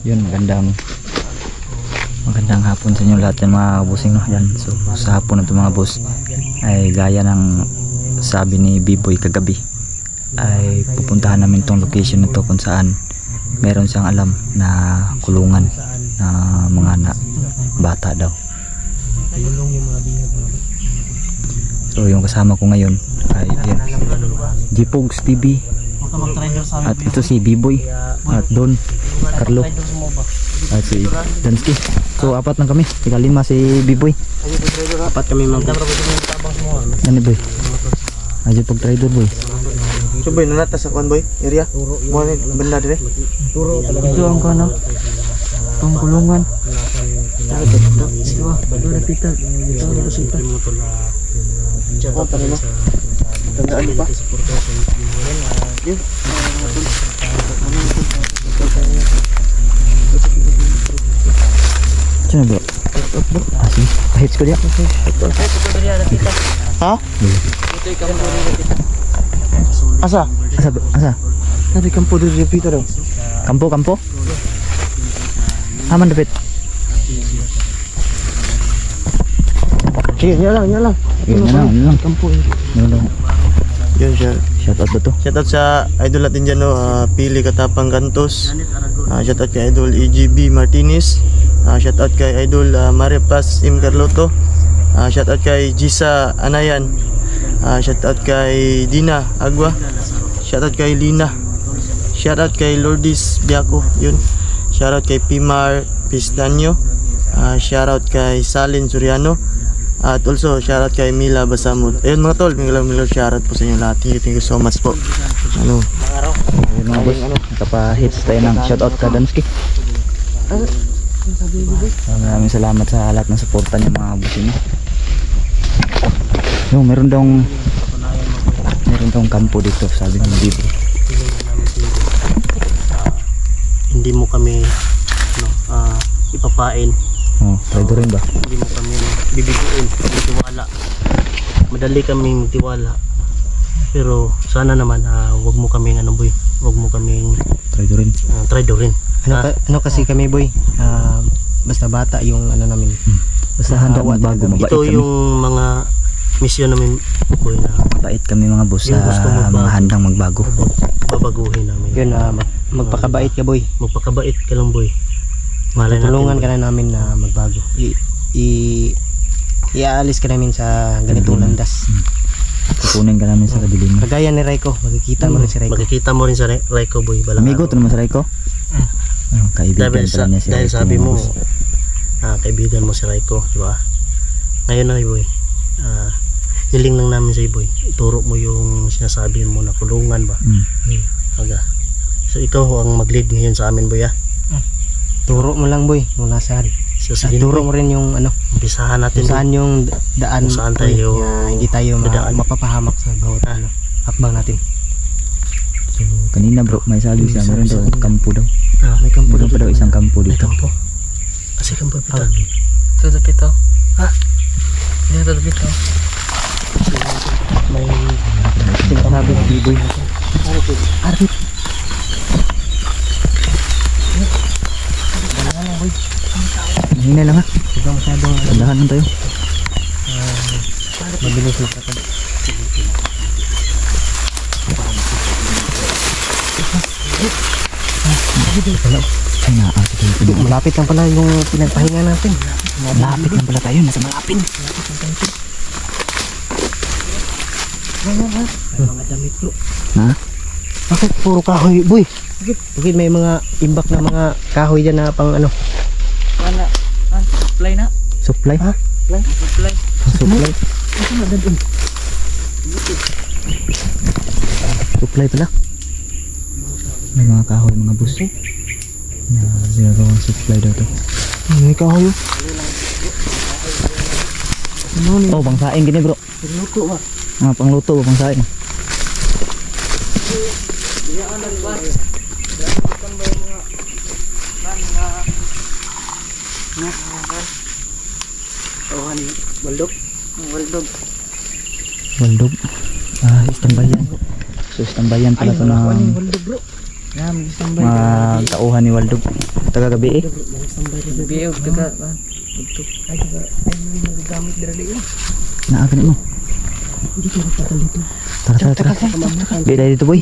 Yun, magandang hapon sa inyo lahat ng mga busing, no? Yan. So sa hapon na ito mga boss ay gaya ng sabi ni B-Boy kagabi ay pupuntahan namin tong location na to kung saan meron siyang alam na kulungan na mga bata daw. So yung kasama ko ngayon ay yan, G-Pogs TV at ito si B-Boy at Don Carlo at si Dansky. So apat lang kami, tika lima si B-Boy. Apat kami mga Ano boy? Aja pag trader boy. So boy, nanata sa kuan boy, area. Mo ni benda dire. Ito ang kana. Tong kulungan. Oh, tara na. Tandaan pa. Yun. Sino bro? Asli. Hits ko dia. Ha? Asa? Asa? Tadi kampo dari Pita daw. Kampo? Aman dapat. Sige, nyala. Yan lang. Kampo. Yun siya. Shout out to. Shout out sa idol natin dyan, no? Pili Katapang Gantos. Shout out kay idol EGB Martinez. Shout out kay idol Maripas M. Carloto. Shout out kay Gisa Anayan. Shout out kay Dina Agua. Shout out kay Lina. Shout out kay Lourdes Biaco. Yun. Shout out kay Pimar Pistanyo. Shout out kay Salin Suriano. At also shout out kay Mila Basamut. Ayun mga tol, Mila shout out po sa inyo lahat. Thank you so much po. Ayun mga boss, nakapa-hits tayo ng shout out ka Dansky. Maraming salamat sa lahat ng suporta niyo mga boss niyo. Yung meron daw kampo dito, sabi ng dito. Hindi mo kami ipapain. Pwede rin ba? Hindi mo kami bibiguin, tiwala. Madali kaming tiwala. Pero sana naman wag mo kaming boy, wag mo kaming traidorin. Ano kasi kami boy, basta bata yung namin. Basta handa magbago, mabait ito kami. Yung mga misyon namin boy na mabait kami mga boss sa mga handang magbago. Babaguhin namin. Yun, magpakabait ka boy. Magpakabait ka lang boy. Malay Tulungan natin, ka na namin na magbago. Iaalis ka namin sa ganitong landas. Kukunin ka namin sa kadilim. Kagaya ni Raiko, makikita mo rin si Raiko. Makikita mo rin sa Raiko boy. Amigo to naman sa Raiko. Kaibigan pala niya si Raiko. Dahil sabi mo, kaibigan mo si Raiko, di ba? Ngayon na boy, hiling lang namin sa boy. Ituro mo yung sinasabi mo na kulungan ba? So ikaw ang mag-lead ngayon sa amin boy. Turo mo lang boy, kung nasaan. So sige, turo mo rin yung umpisahan natin. Kung saan yung daan, kung saan tayo hindi tayo mapapahamak sa bawat hakbang natin. So kanina bro, may sabi siya, meron daw kampo daw. May kampo Meron pa daw isang kampo May dito. kampo. Kasi kampo pita. Ito pito. Ito pito. May Sinasabi ng B-Boy. Arbit. Hina lang ha. Ikaw masyadong Tandahan lang tayo. mabilis na kapag. Malapit lang pala yung pinagpahinga natin. Malapit lang pala tayo, nasa malapit. Mga damit bro. Ha? Bakit puro kahoy boy? Bakit may mga imbak na mga kahoy dyan na pang Supply na? Supply? Ha? Supply. Supply pala. May mga kahoy, mga bus. Ginagawang supply daw to. May kahoy. Oh, pangsaing gini bro. Pagluto ba? Pangluto ba pangsaing? Waldog. Istambayan. So istambayan pala to ng Mga tauhan ni Waldog. Taga gabi eh. Biog taga ay gamit diri yun. Naagan mo. Dito tatal dito. Tara. Di tayo dito boy.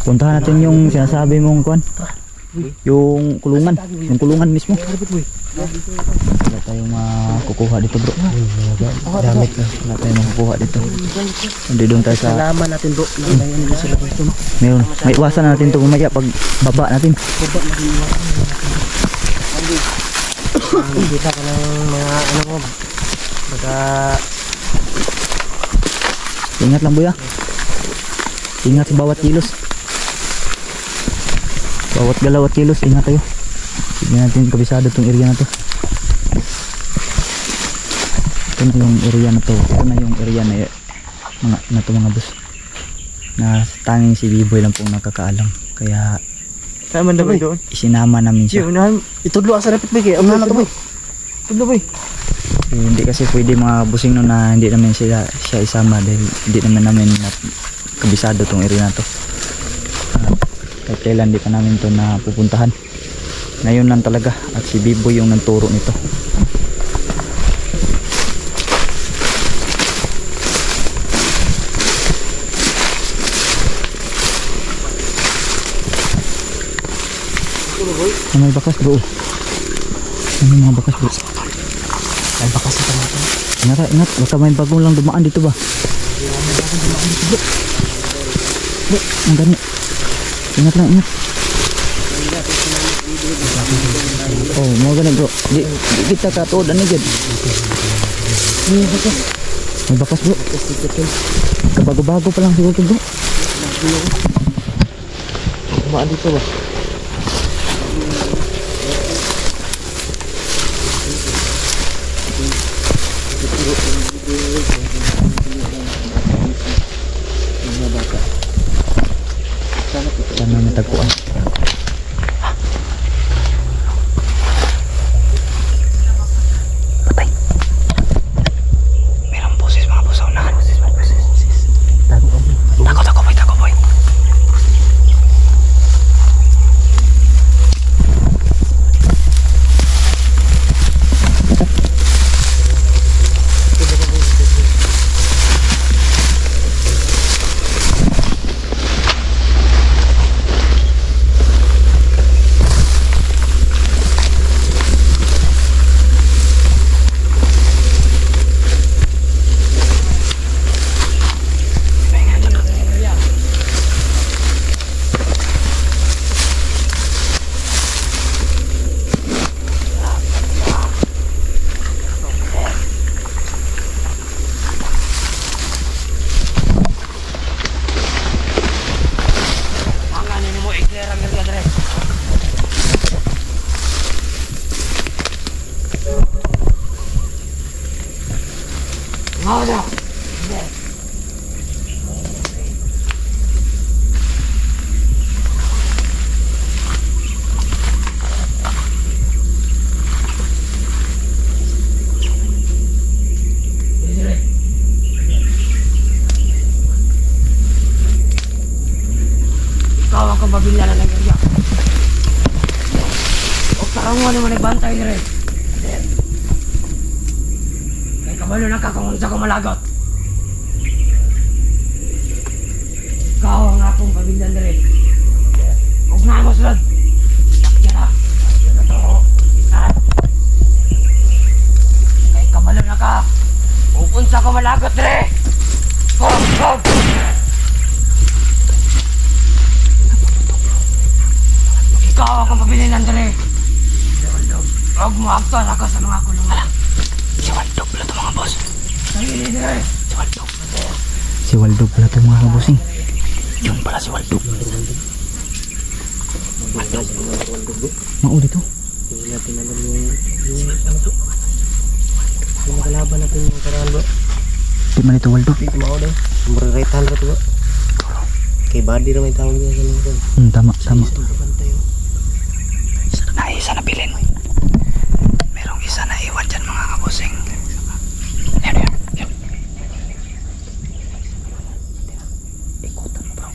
Puntahan natin yung sinasabi mong kuan. Yung kulungan. Yung kulungan mismo. Wala tayong makukuha dito bro. Damit na. Wala tayong makukuha dito. Hindi doon tayo sa... Salaman natin bro. Nangayon na sila dito. Meron. May iwasan na natin ito mamaya pag baba natin. Kita ko ng mga ano mo. Baka Ingat lang boy ah. Ingat sa bawat kilos. Bawat galaw at kilos, ingat tayo. Tignan natin kabisado itong area na to. Ito na yung area na to. Ito na yung area na to mga boss. Na tanging si B-Boy lang pong nakakaalam. Kaya Saan man daw doon? isinama namin siya. Unahan. itudlo asa rapit boy kay unahan na to boy. Tudlo boy. Hindi kasi pwede mga busing no na hindi namin siya isama dahil hindi namin kabisado tong area na to. Kahit kailan di pa namin to na pupuntahan. Ngayon lang talaga at si B-Boy yung nagturo nito. May bakas bro. Ano mga bakas bro? Ay baka sa tayo. Ingat, baka may bagong lang dumaan dito ba? Ang gani. Ingat lang, ingat. Oh, mga gani bro. Di kita katuod ano dyan. May bakas bro. Kabago-bago pa lang siguro bro. Kumaan dito ba? Sana natagpuan. Patay. Merong boses mga boss sa unahan. Tago boy. Ikaw ang kababilyanan ng area. O karanguan naman nagbantay ni Red. Kay kabalo na kakangunsa ko malagot. Ikaw ang akong kabilyan ni Red. Huwag na mo sunod. Sakya na. Sakya na to. Isan. Kay kabalo na ka. Upunsa ko malagot ni Red. Go! Ikaw akong pabilinan dali. Huwag mo aktuan ako sa mga kulungan. Si Waldog pala ito mga boss. Sarili dali. Si Waldog pala ito mga kabusing. Yun pala si Waldog. Mauli to. Hindi natin alam yung ano to. Yung nakalaban natin yung karaan bro. Di man ito Waldog. Dito mao daw. Murag right hand bro. Kay body na may tawag niya sa mga Tama. bantay. Isa na bilin. Merong isa na iwan dyan mga kabusing. Yan. Ikutan mo bro.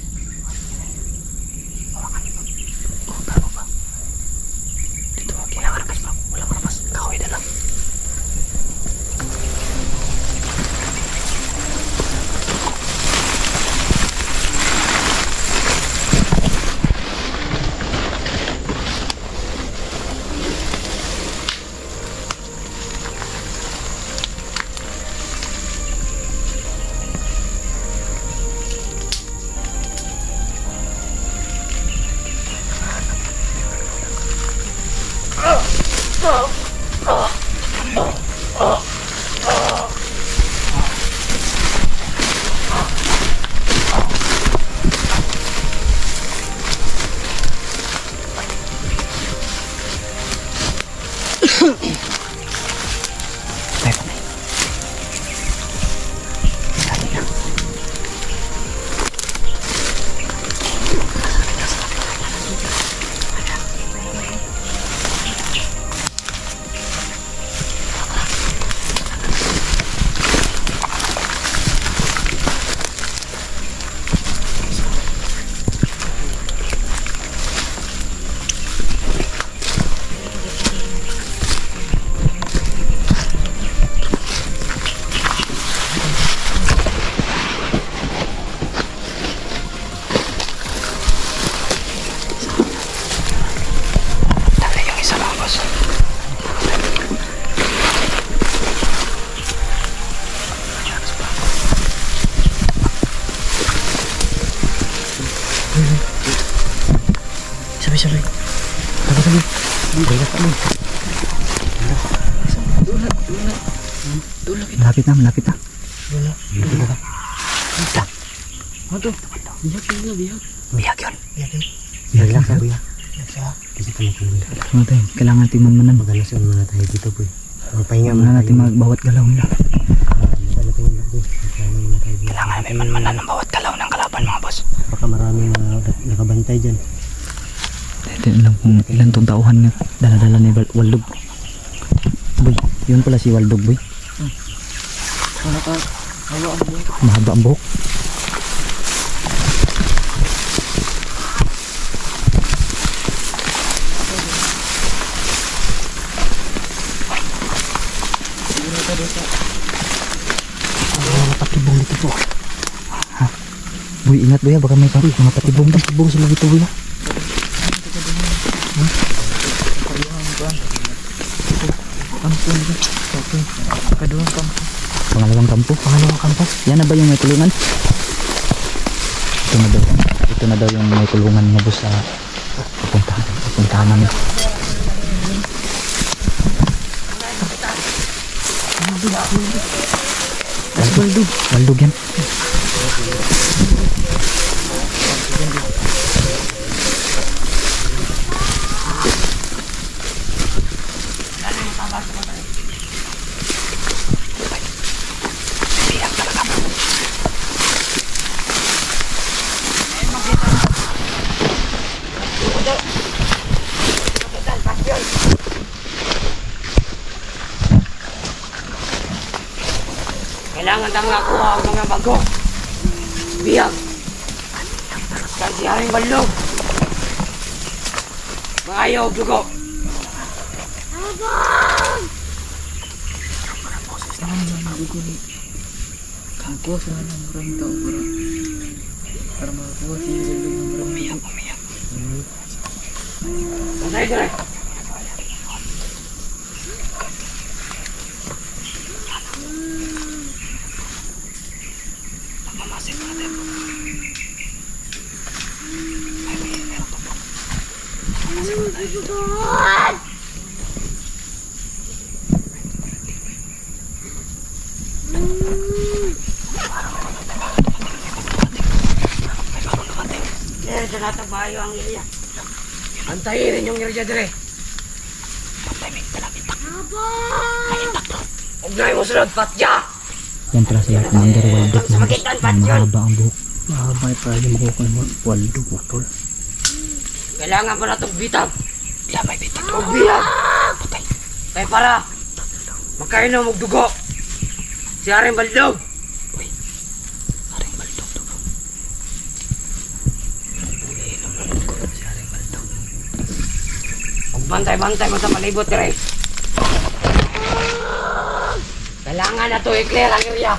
siya rin. Tabi. Bailat ka mo. Malapit na, malapit na. Ano to? Bihag yun. Bihag lang sa bihag. Kasi kami kumula. Ano tayo, kailangan natin manmanan. Magalasan muna tayo dito boy. Magpahinga Muna muna natin tayo. magbawat galaw nila. Magpahinga boy. Magpahinga muna tayo. Kailangan namin manmanan ng bawat galaw ng kalaban mga boss. Baka maraming nakabantay dyan. Ito lang kung ilan tong tauhan na dala-dala ni Waldog. Boy, yun pala si Waldog boy. Mahaba ang buhok. Patibong dito po. Boy, ingat boy, baka may mga patibong. Patibong sila dito boy. Pangalawang kampo. Yan na ba yung may kulungan? Ito na daw yung may kulungan mga boss sa pupuntahan namin. Waldog yan. Kailangan tayong nakuha ang mga bago. Bihag. Kasi haring balog. Maayaw dugo. Umiyak. Sa lahat ng bayo ang iriya. Antayin yung iriya dire. Huwag na yung musunod, patya! Yan pala siya, Commander Waldog. Samagitan, patyon! Mahaba ang buhok. Mahaba pa yung buhok ng Waldog matol. Kailangan pa na itong bitag. May bitag. Huwag bihag. Kaya para magkainom magdugo. Si Haring Baldog. Haring Baldog to. Bantay-bantay mo sa palibot, Tere. Kailangan na ito i-clear ang area.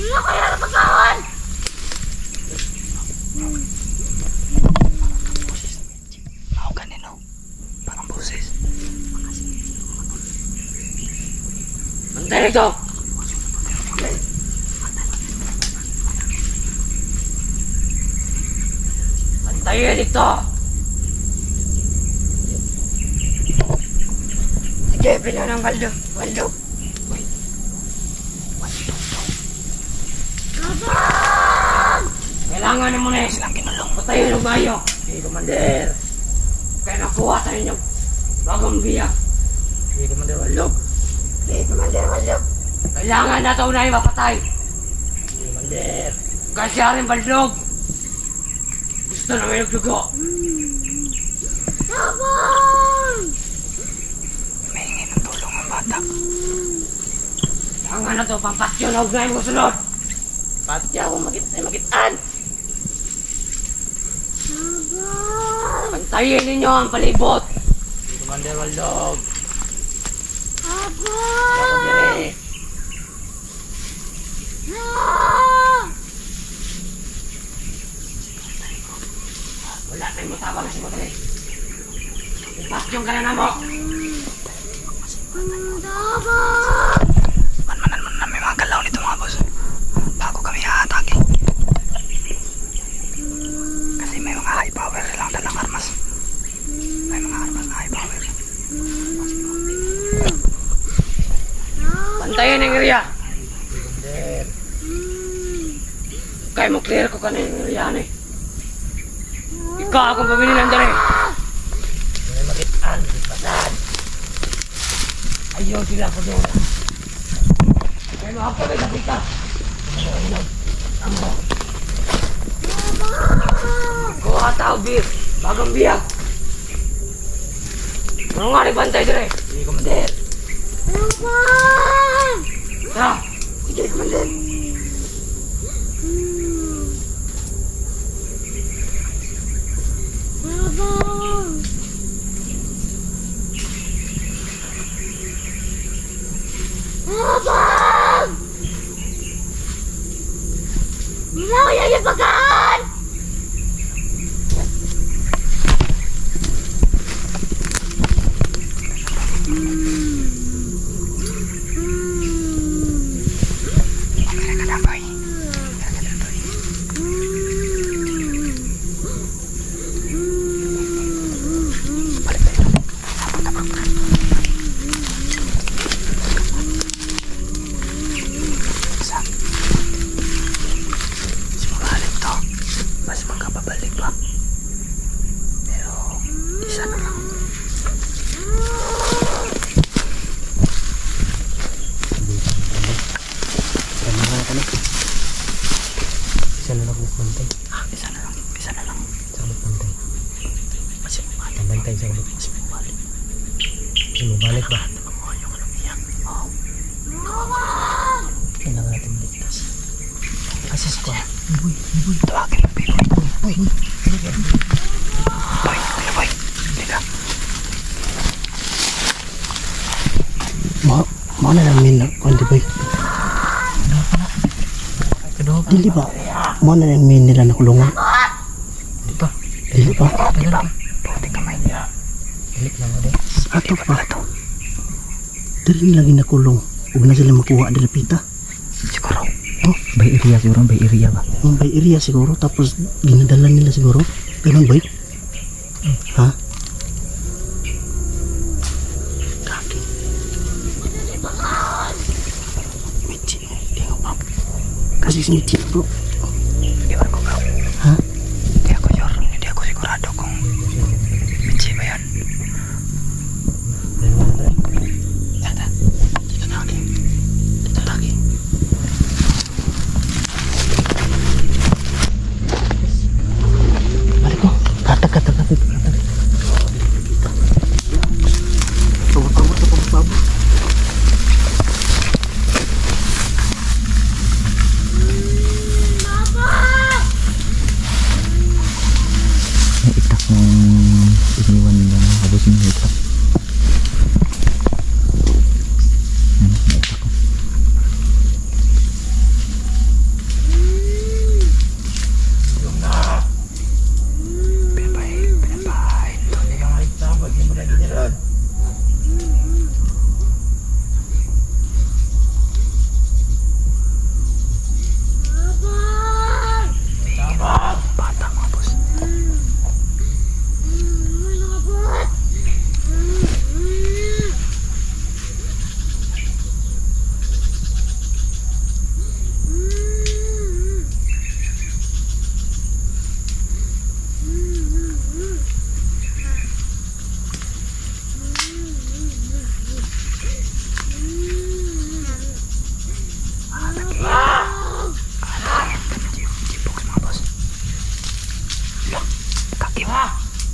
Ako yan ang pagkawan! Ako ganino. Parang boses. Bantay rito! Bantayin dito! Sige, pila ng Waldog. Waldog. Kailangan na muna silang kinulong. Patayin ang bayo. Sige, Commander. Kaya nakuha sa inyong bagong biyak. Sige, Commander Waldog. Sige, Commander Waldog. Kailangan na ito na yung mapatay. Sige, Commander. Kasi Haring Baldog. Gusto na may nagdugo. Mahingi ng tulong ang bata. Kailangan na ito pampatyo na huwag na yung musunod. Patya kung magitan. Pantayin ninyo ang palibot. Commander Waldog. Ako dire. Wala na yung matabang na si Motre. Ipasyong ka na mo. Manmanan mo na may mga galaw nito mga boss. Bago kami haatake. bantayan ang area. Kaya mo clear ko ka na yung area na eh. Ikaw akong pamilihan dali. May makitaan, pasan. Ayaw sila ko doon. Kaya makapagay sa pika. Kuha tao, Bir. Bagang biyak. Ano nga nagbantay dali? Hindi ko mandir. Tara, hindi ko mandir. Abang! Mau yang dipakan? Isa na lang magbantay. Isa na lang. Sa magbantay. Magbantay sa ulit. Kasi mabalik ba? Kailangan natin ligtas. Asis ko. Boy. Tawagin mo, Biboy. Boy. Liga. Mau na lang min kundi boy. Dili ba? Mau na lang min nila nakulungan. Dili ba? Buti kamay niya. Ato pa. Dili lagi nakulong. Huwag na sila makuha dila pita. Siguro. Bay area siguro. Bay area ba? By area siguro. Tapos ginadala nila siguro. Ganun boy? Ha? Kaki. Michi. Tingnan pa. Kasi si Michi bro. Iwan ko bro. Ha? Hindi ako sure. Hindi ako sigurado kung Michi ba yan. Tata. Dito lagi. Balik ko. Katak. Tawag sa pagpabo. May itak nung iniwan nila mga kabusing na itak. May itak ko. Pinapahin. Ito niya yung Tapos hindi mo na giniran. bata mga boss.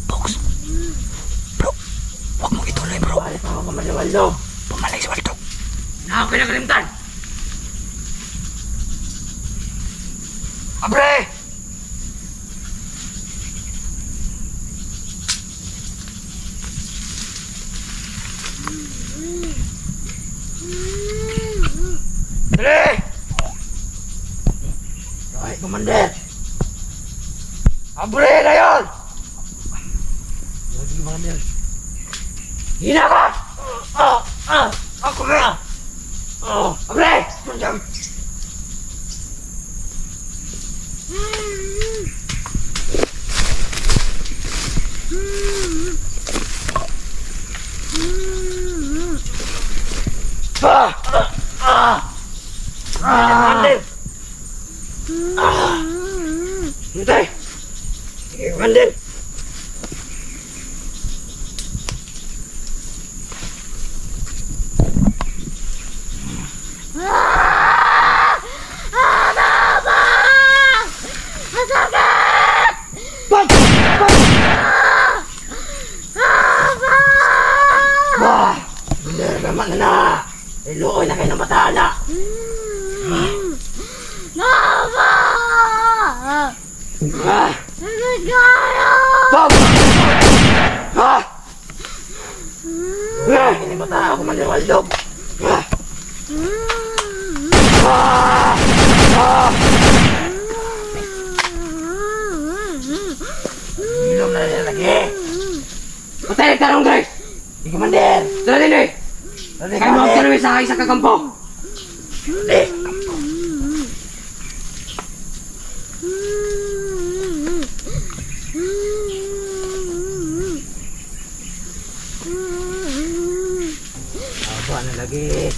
Box. Bro, huwag mo ituloy bro. Balik ako kamaliwaldo. Pumalay si Waldo. Na ako pinakalimtan. Abre! Dali! Ay, Commander! Abre na yun! Hina ka! Ako na! Abre! Tama na! Iluoy na kayo ng batala! Mama! Ah! Nagkaya! Bob! Ha? Hindi ba tayo, Commander Waldog? Ilong na rin lagi. Patay ka nung Grace! Di Commander! Tara din eh! Kaya mo ang tanawin sa aking sa kakampo! Eh! Aba na lagi.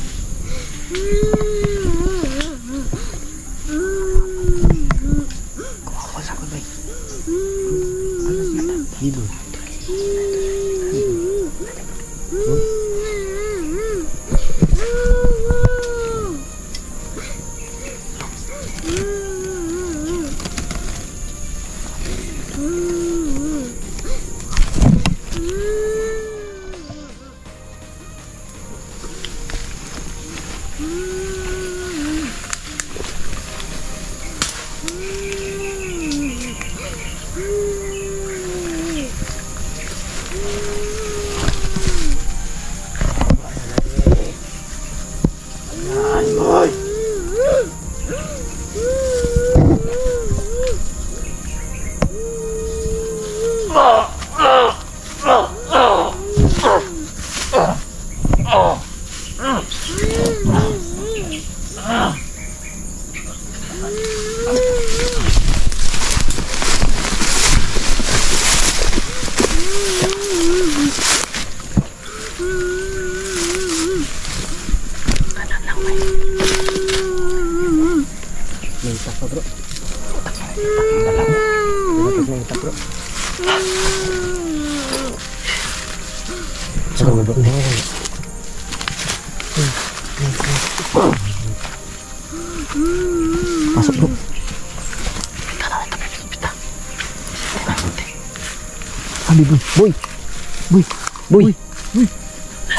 Masuk bro. Abi boy, boy, boy, boy, boy.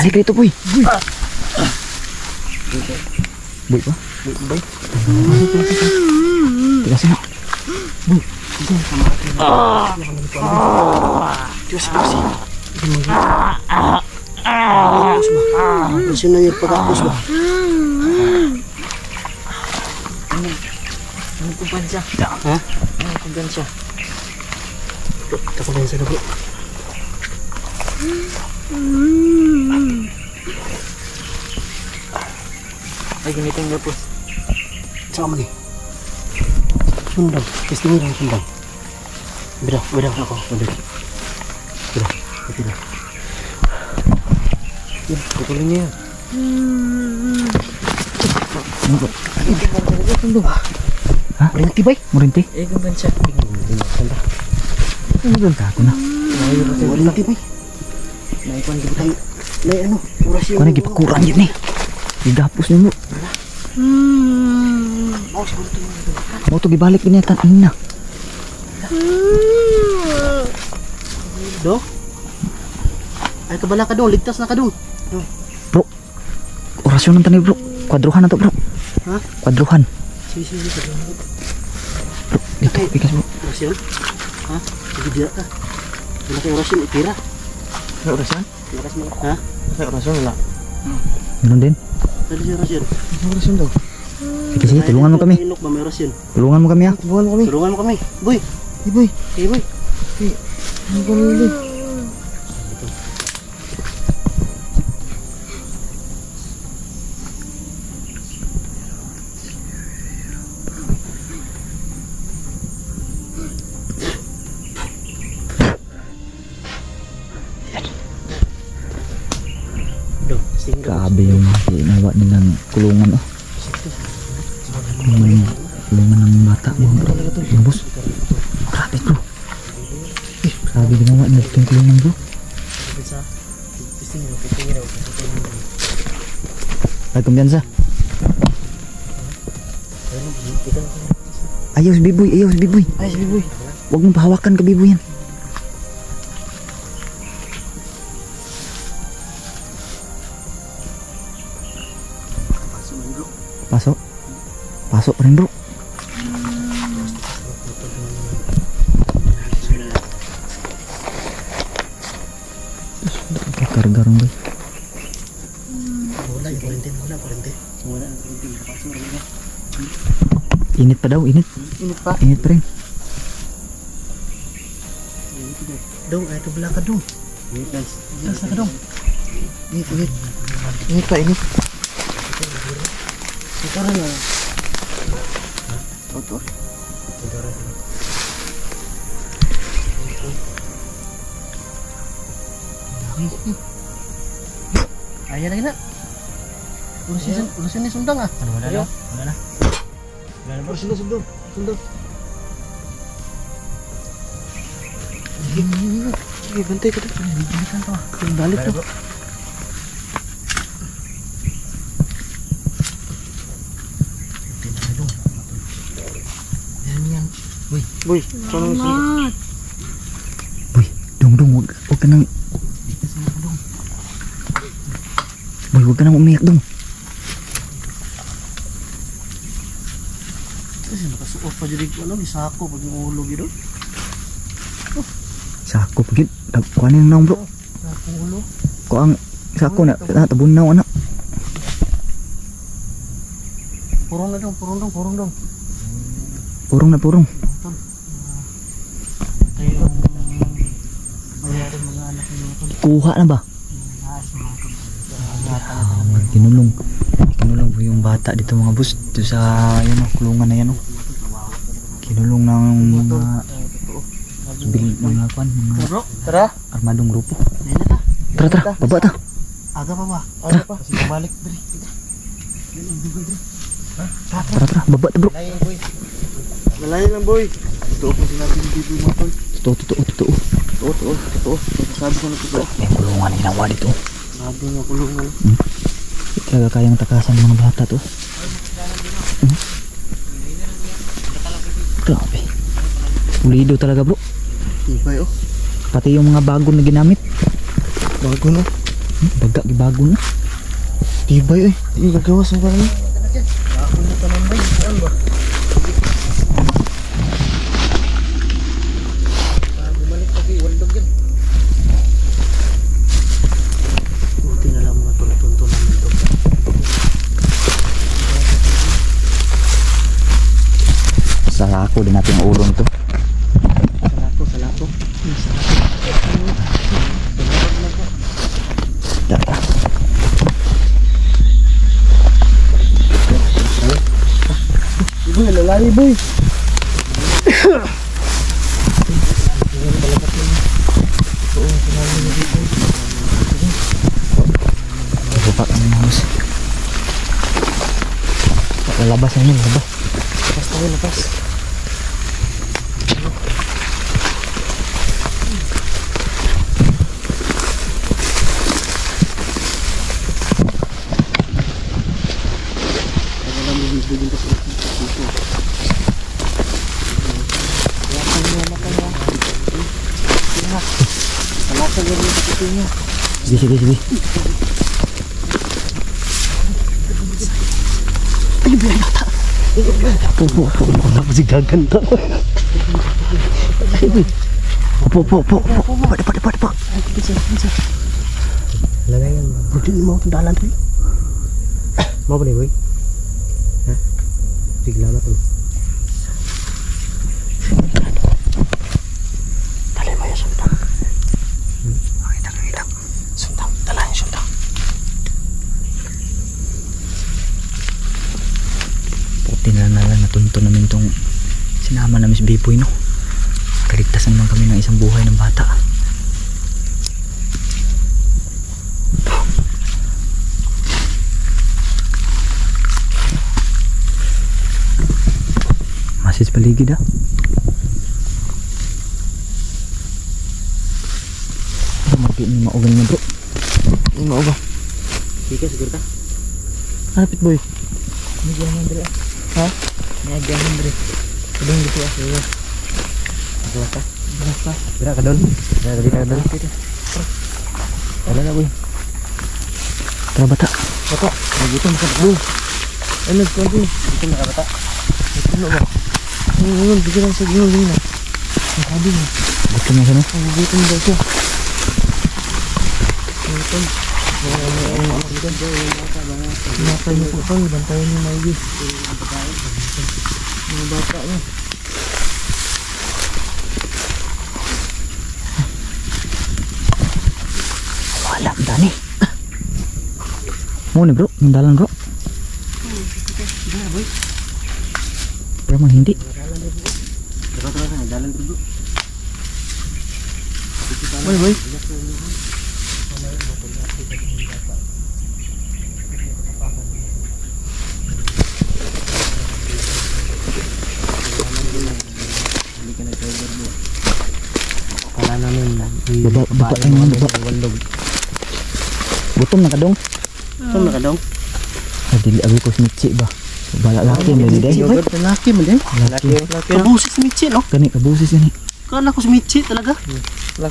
Balik dito boy. Boy. Boy pa? Boy. Tiga sini. Boy. Diyos ko si. Gusto na yung pagkakos ba? Ano kumpansa? Ha? Ano kumpansa? Kasabayan sa labo. Ay giniting na po. Sama ni. Sundang. Testingin lang sundang. Beda ako. Beda. Ya, putulin niya. Ha? Murinti bay? Murinti? Eh, kumpansa. Ano doon ako na? Murinti bay? Naikuan di ba? Nay ano? Orasyon. Kung naging pakuran yun eh. Igapos niyo mo. Mau to gibalik binatan ina. Do? Ay kabala ka dong, ligtas na ka dong. Bro. Orasyon ng tani bro. Kwadruhan na to bro. Ha? Kwadruhan. Sige. Bro, dito bigas bro. Orasyon? Ha? Sige dia ka. Wala kay orasyon, itira. May orasyon? Lakas mo. Ha? May orasyon wala. Ganun din. Dali si orasyon. May orasyon daw. Sige, tulungan mo kami. Inok ba may orasyon? Tulungan mo kami ha. Tulungan mo kami. Boy. Boy. Hey boy. Ano ba nila? Do, sing. Grabe yung ginawa nilang kulungan oh. Kulungan ng bata mo bro. Yung boss. Grabe bro. Grabe ginawa nila itong kulungan bro. Ay kumpiyansa. Ayaw si Biboy. Ay, si boy. Huwag mong pahawakan ka Biboy yan. Pasok. Pasok pa rin bro. Karga rin boy. Wala, kurintin. Init pa daw, init. Init pa. Init pa rin. Dong, ay ito bala ka dong. Init guys. Taas na ka dong. Init. Init pa, init. Ito rin ah. Ito. Ayan lagi na. Urusin ni sundang ah. Ano wala na? Wala na. Urusin na sundang. Sige, bantay ka dito. Balikan to ah. Balik to. Yan. Boy, paano mo Salamat. Boy, dong, wag ka nang... Boy, wag ka nang umiyak dong. Kasi nakasuot pa dyan ano, isako pag yung ulo gitu. Sako pagit. Kuhanin na bro. Sako ulo. Ko ang sako na tabun na anak. Purong na dong. Purong na purong. Kayo yung mayroon mga anak nyo. Kuha na ba? Kinulong po yung bata dito mga boss. Dito sa yun, kulungan na yan. Kinulong ng mga Bro, tara. armadong grupo. Ayan na ta. Tara, baba ta. Aga pa ba? Aga pa. Kasi balik dali. Tara, baba ta bro. Malayo lang boy. Totoo po sinabi ni Bibi mo tol. Totoo. Totoo. Sabi ko na totoo. May kulungan na ginawa dito. Sabi nga kulungan. Talaga kayang takasan ng mga bata to. Grabe. Pulido talaga bro. Ibay oh. Pati yung mga bago na ginamit. Bago no. Bago na. Ibay eh. Hindi gagawas ang parang. Ako na tanambay. Saan ba? Bumalik pa kayo. Waldog yan. Buti na lang mga tuntunan nito. Salako din natin yung ulo nito. Salako. Data. Boy, lalaki boy. Bupak ang mouse. Lalabas na yun, labas. Lepas. Sige. Po. Kenapa sih gagan tak? Po. Pak. Lagayan. Budi mau kendalan tuh. Mau apa nih, boy? Hah? Tiglamat tuh. Dali mo yung sundang. Kita. Sundang. Dala yung sundang. Puti na natunto namin tong sinama namin si Biboy no. Kaligtasan naman kami ng isang buhay ng bata. Masis paligid ah. Mati ni maugan niya bro. Ini mau ba? Sige, siguro ka. Hanapit boy. Ini jangan dulu. Hah? Ini jangan dulu. Kedong gitu ya. Iya. Berapa? Gerak ke daun. Gerak ke daun. Ada enggak, boy? Tara bata. Bapak, begitu makan dulu. Ano ko din? Ito nakabata. Ano ba? Ngayon, bigyan lang sa ginuling na. Ang sabi niya. Gusto niya siya no? Ang gutom daw siya. Gutom. Bantayan niyo po tol. Bantayan niyo maigi. Mga bata niya. Wala ang dani. Mo ni bro, mandalan bro. Pero man hindi. Boy, boy. Wala namin. Baba tayo mga baba. Gutom na ka dong. Ito nakadong. Dili abi ko snitchi ba. Bala laki mo di day. Laki mo din. Laki. Kabusis si Michi, no? Kani kabusis yan eh. Kala ko si Michi talaga.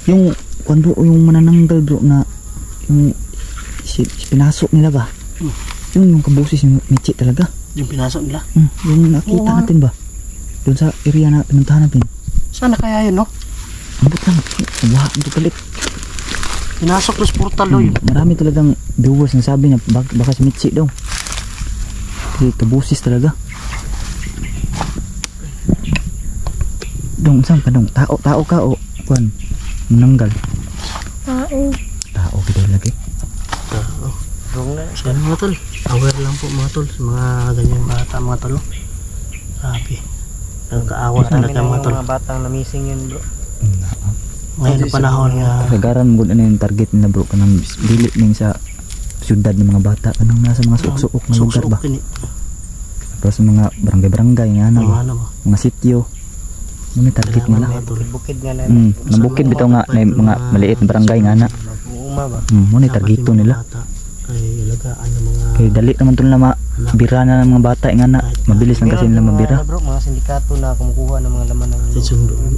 Yung kuan bro, yung manananggal bro na yung pinasok nila ba? Yung kabusis yung Michi talaga. Yung pinasok nila. Yung nakita Oo. natin ba? Doon sa area na pinuntahan natin. Sana kaya yun, no? Ambot lang. Wah, ito palit. Pinasok dos portal daw yun. Marami talagang viewers na sabi na baka si Michi daw. Kasi kabusis talaga. Dong, saan ka dong? Tao ka o kuan? Mananggal. Tao kita lagi. So yan mga tol, aware lang po mga tol sa mga ganyan bata mga tol. Grabe. Nagkaawa talaga mga tol. Mga batang na missing yun bro. Ngayon na panahon nga Kagaran mo na yung target na bro kanang dili ning sa syudad ng mga bata kanang nasa mga suok-suok na lugar ba. kini. Tapos sa mga barangay-barangay nga na ba? Ano ba? Mga sityo. May target nila. Mga tol. Bukid nga na. Nang bukid bitaw nga na mga maliit na barangay nga na. Uuma ba? Mo ni Dapat targeto yung mga nila. bata ay alagaan ng mga Kay dali naman to na mabira na ng mga bata nga na. Mabilis lang kasi nila mabira. Bro, mga sindikato na kumukuha ng mga laman ng atin sundo yung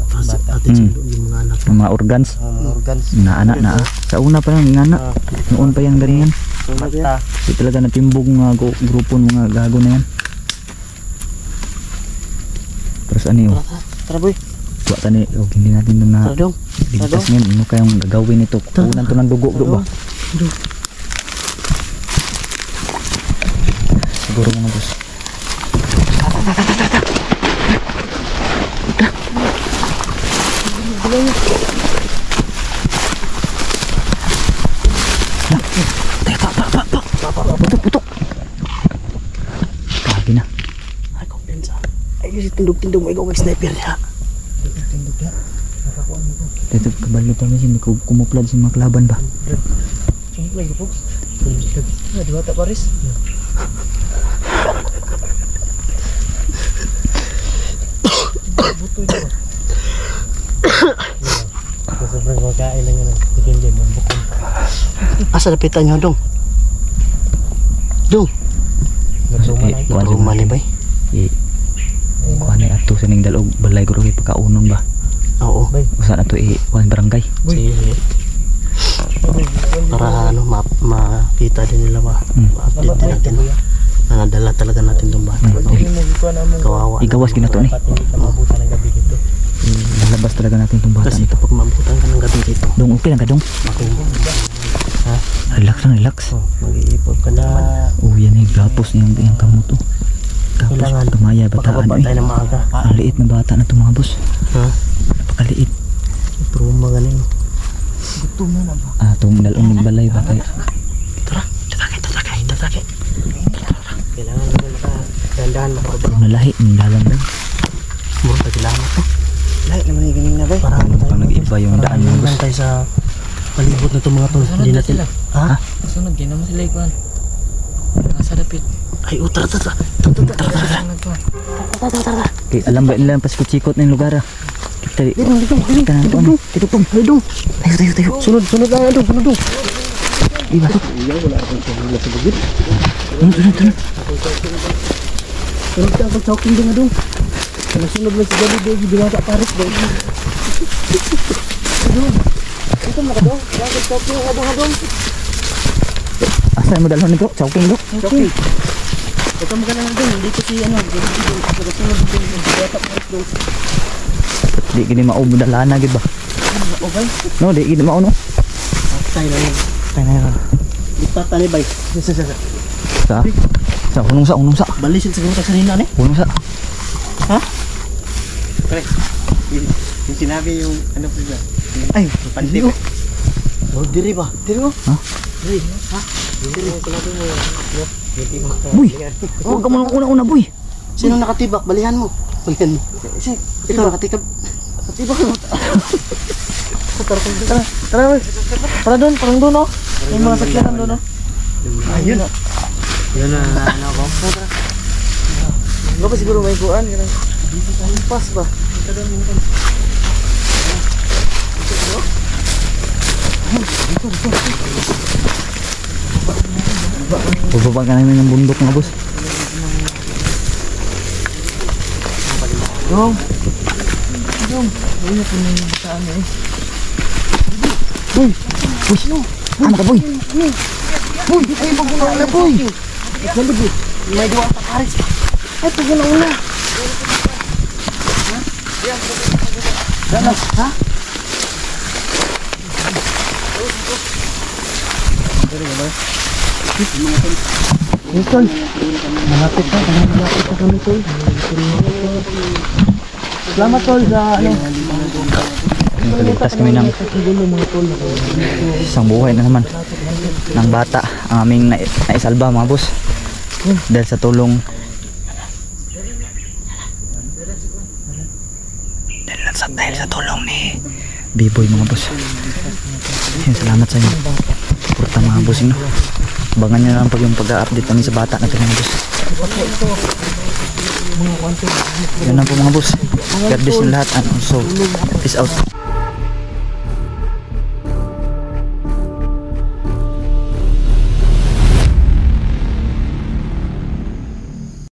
mga anak. Ng mga organs mga organs. na anak na. Sa una pa lang nga na. Noon pa yung ganyan. Mata. Di talaga natimbog mga grupo ng mga gago na yan. Terus ano yun? Tara boy, Buat tani, hindi natin na tara dong. ligtas ngayon. Ano kayong gagawin ito? Kunan to ng dugo bro ba? Siguro mga boss. Putok. Kagi na. Ay kumpensa. Ay kasi tindog-tindog mo ikaw may sniper niya. Dito kabalo tayo hindi ko kumuplad sa mga kalaban ba? Sumit lagi po. Di ba tak Paris? Buto ito ba? Sobrang makain lang yun. Tikindi mo bukon. Asa napitan niyo dong? Dong, rumah ni bay. Kuha na ato sa ning dalog balay ko rin pagkaunon ba? Oo. Usa na to kuha barangay. Sige. Para ano makita din nila ba? Ma-update din natin. Na nadala talaga natin tong bata. Kawawa. Igawas ginato ni. Mabuta ng gabi dito. Lalabas talaga natin tong bata Kasi nito. pag mabutan ka ng gabi dito, Dong okay lang ka dong. Relax lang, relax. mag-iipod ka na. Oh yan gapos yung kamo to. Gapos Kailangan kamaya bataan makababa tayo eh. ng maaga. Ang liit na bata na to mga boss. Ha? Napakaliit. Truma ganin. Itong dalawang balay ba kayo? Tara, tatake. Kailangan natin makagandahan, makababa. Nalahi, nilalang lang. Mura pa kilamat to. Lahat naman yung ganing na ba? Para Pag nag-iba yung daan mga boss. tayo sa palibot na itong mga tol. Hindi natin. Ha? Kasunod, gano'n naman sila ikuan. Nasa dapit. Ay, tara. Okay, alam ba nila ang pasikot-sikot na yung lugar ah? Kita na ito ano? Tidupong. Tayo. Sunod lang, sunod. Di ba? Tunod. Sunod ka, kung choking din nga dong. Nasunod lang si Gabi, di binata Paris dong. Ito mga dong, bakit choking nga dong. Asa mo dalhan nito? Chowking do? Choking. Ito maganda na doon. Dito si ano. Dito si doon. Pagkasunod doon. Bata pa doon. Di gini maubod ang lana gid ba? Okay. No, di gini mauno. Tayo na yun. Tayo na yun. Dito tani bay. Sa unong sa. Balisin siguro tayo kanina ne. Unong sa. Ha? Pre. Yung sinabi yung ano po ba? Ay, panti ko. Oh, diri ba? Diri mo? Ha? Diri. Ha? Diri mo sinabi mo. Boy. Huwag ka mo una-una, boy. Sino nakatibak? Balihan mo. Balihan mo. Ito nakatikab. Nakatibak mo. Tara, boy. Tara doon, parang doon oh. May mga sakyanan doon oh. Ayun. Yun na ako. Ba siguro may kuan ganun. Pas ba? Bubaba ka namin ng bundok mga boss. Yung. Ayun po na yung saan eh. Boy. Boy, sino? Ano ka, boy? Boy, ay paguna na boy. Ito boy. May duwa pa pares. Ay paguna una. Ha? Ha? Tol, malapit na kami tol. Salamat tol sa ano. Nagligtas kami ng isang buhay na naman ng bata ang aming naisalba mga boss dahil sa tulong dahil sa tulong ni B-Boy mga boss. Ayun, salamat sa inyo suporta mga boss, no? Abangan nyo na lang pag yung pag-update kami sa bata natin mga boss. Yan lang po mga boss. God bless yung lahat and also peace out.